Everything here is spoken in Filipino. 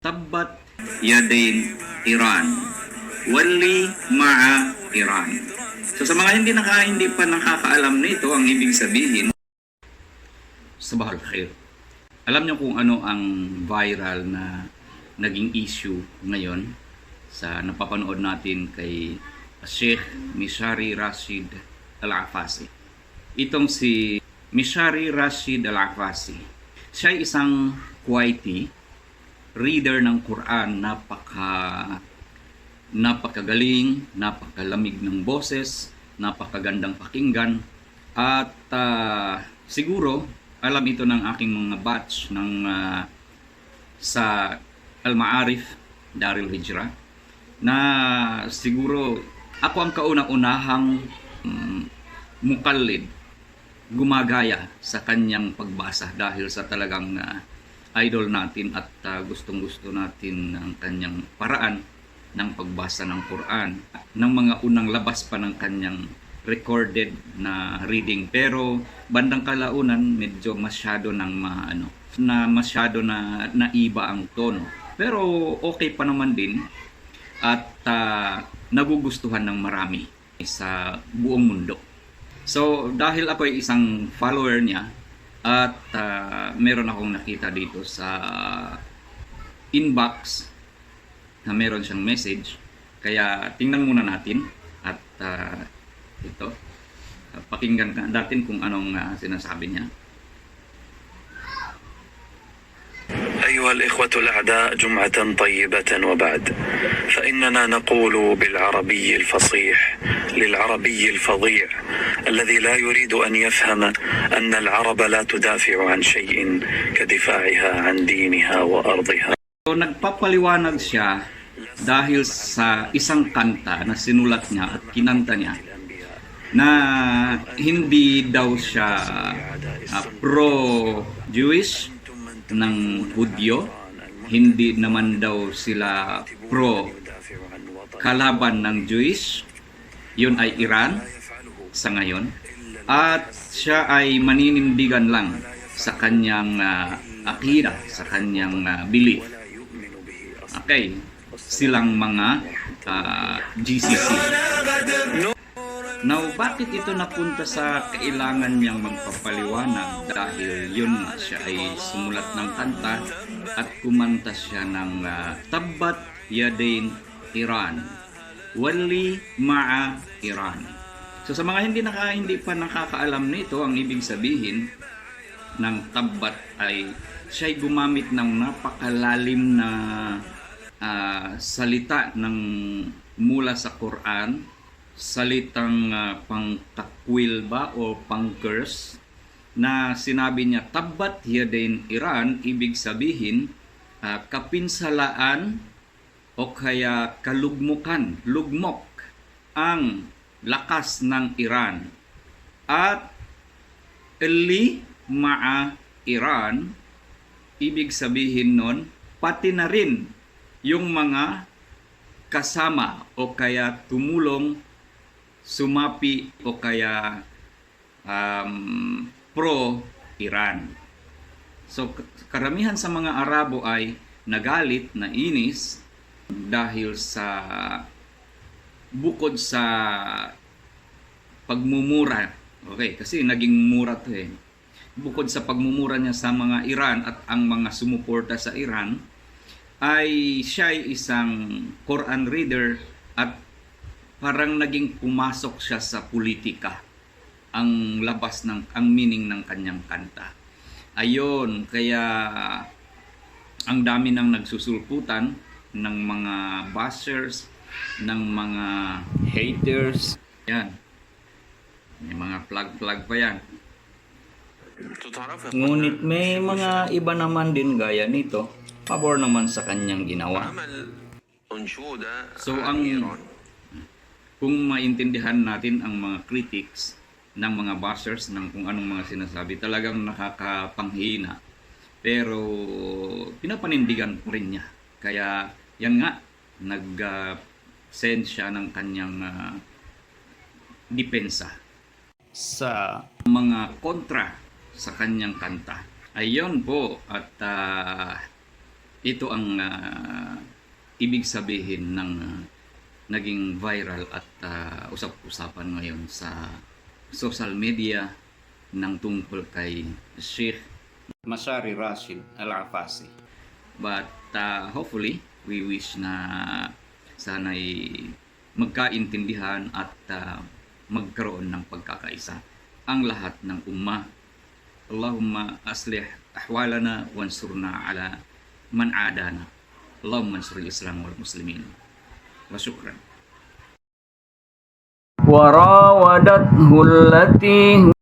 Tabbat yadain Iran. Wali ma'a Iran. So sa mga hindi pa nakakaalam nito, ang ibig sabihin, sabah al-khair. Alam niyo kung ano ang viral na naging issue ngayon sa napapanood natin kay Sheikh Mishari Rashid Al-Afasi. Itong si Mishari Rashid Al-Afasi, siya ay isang Kuwaiti reader ng Quran, napakagaling, napakalamig ng boses, napakagandang pakinggan, at siguro alam ito ng aking mga batch sa Al-Ma'arif Darul Hijrah, na siguro ako ang kauna-unahang mukallid, gumagaya sa kanyang pagbasa dahil sa talagang idol natin at gustong-gusto natin ang kanyang paraan ng pagbasa ng Quran, ng mga unang labas pa ng kanyang recorded na reading. Pero bandang kalaunan medyo masyado masyado na naiba ang tono. Pero okay pa naman din at nagugustuhan ng marami sa buong mundo. So dahil ako ay isang follower niya, at meron akong nakita dito sa inbox na meron siyang message, kaya tingnan muna natin at ito, pakinggan natin kung anong sinasabi niya. أيها الإخوة الأعداء، جمعة طيبة وبعد، فإننا نقول بالعربي الفصيح للعربي الفظيع الذي لا يريد أن يفهم أن العرب لا تدافع عن شيء كدفاعها عن دينها وأرضها. So, nagpapaliwanag siya dahil sa isang kanta na sinulat niya at kinanta niya na hindi daw siya pro-Jewish ng Hudyo, hindi naman daw sila pro kalaban ng Jewish, yun ay Iran sa ngayon, at siya ay maninindigan lang sa kanyang akida, sa kanyang belief. Okay, silang mga GCC. Now, bakit ito napunta sa kailangan niyang magpapaliwanag? Dahil yun nga, siya ay sumulat ng kanta at kumanta siya ng Tabbat yadain Iran, wali ma'a Iran. So sa mga hindi pa nakakaalam nito, ang ibig sabihin ng Tabbat ay siya ay gumamit ng napakalalim na salita mula sa Quran, salitang pangtakwil ba o pang-curse, na sinabi niya Tabbat yadain Iran, ibig sabihin kapinsalaan o kaya kalugmukan, lugmok ang lakas ng Iran. At li ma'a Iran, ibig sabihin nun pati na rin yung mga kasama o kaya tumulong, sumapi o kaya pro-Iran. So karamihan sa mga Arabo ay nagalit, nainis dahil sa bukod sa pagmumura. Okay, kasi naging mura to eh. Bukod sa pagmumura niya sa mga Iran at ang mga sumuporta sa Iran, ay siya ay isang Quran reader at parang naging pumasok siya sa politika, ang meaning ng kanyang kanta. Ayon, kaya ang dami nang nagsusulputan ng mga bashers, ng mga haters. Yan. May mga plug pa yan. Ngunit may mga iba naman din gaya nito, pabor naman sa kanyang ginawa. So kung maintindihan natin ang mga critics ng mga bashers ng kung anong mga sinasabi, talagang nakakapanghina. Pero pinapanindigan pa rin niya. Kaya yan nga, nag-send siya ng kanyang depensa sa mga kontra sa kanyang kanta. Ayun po, at Ito ang ibig sabihin ng naging viral at usap-usapan ngayon sa social media ng tungkol kay Sheikh Mashari Rashid Al-Afasi. But hopefully, we wish na sana'y magkaintindihan at magkaroon ng pagkakaisa ang lahat ng umma. Allahumma aslih ahwalana wansurna ala man adana. Allahumma ansur al-Islam wal muslimin. Wa syukran. وراودته التي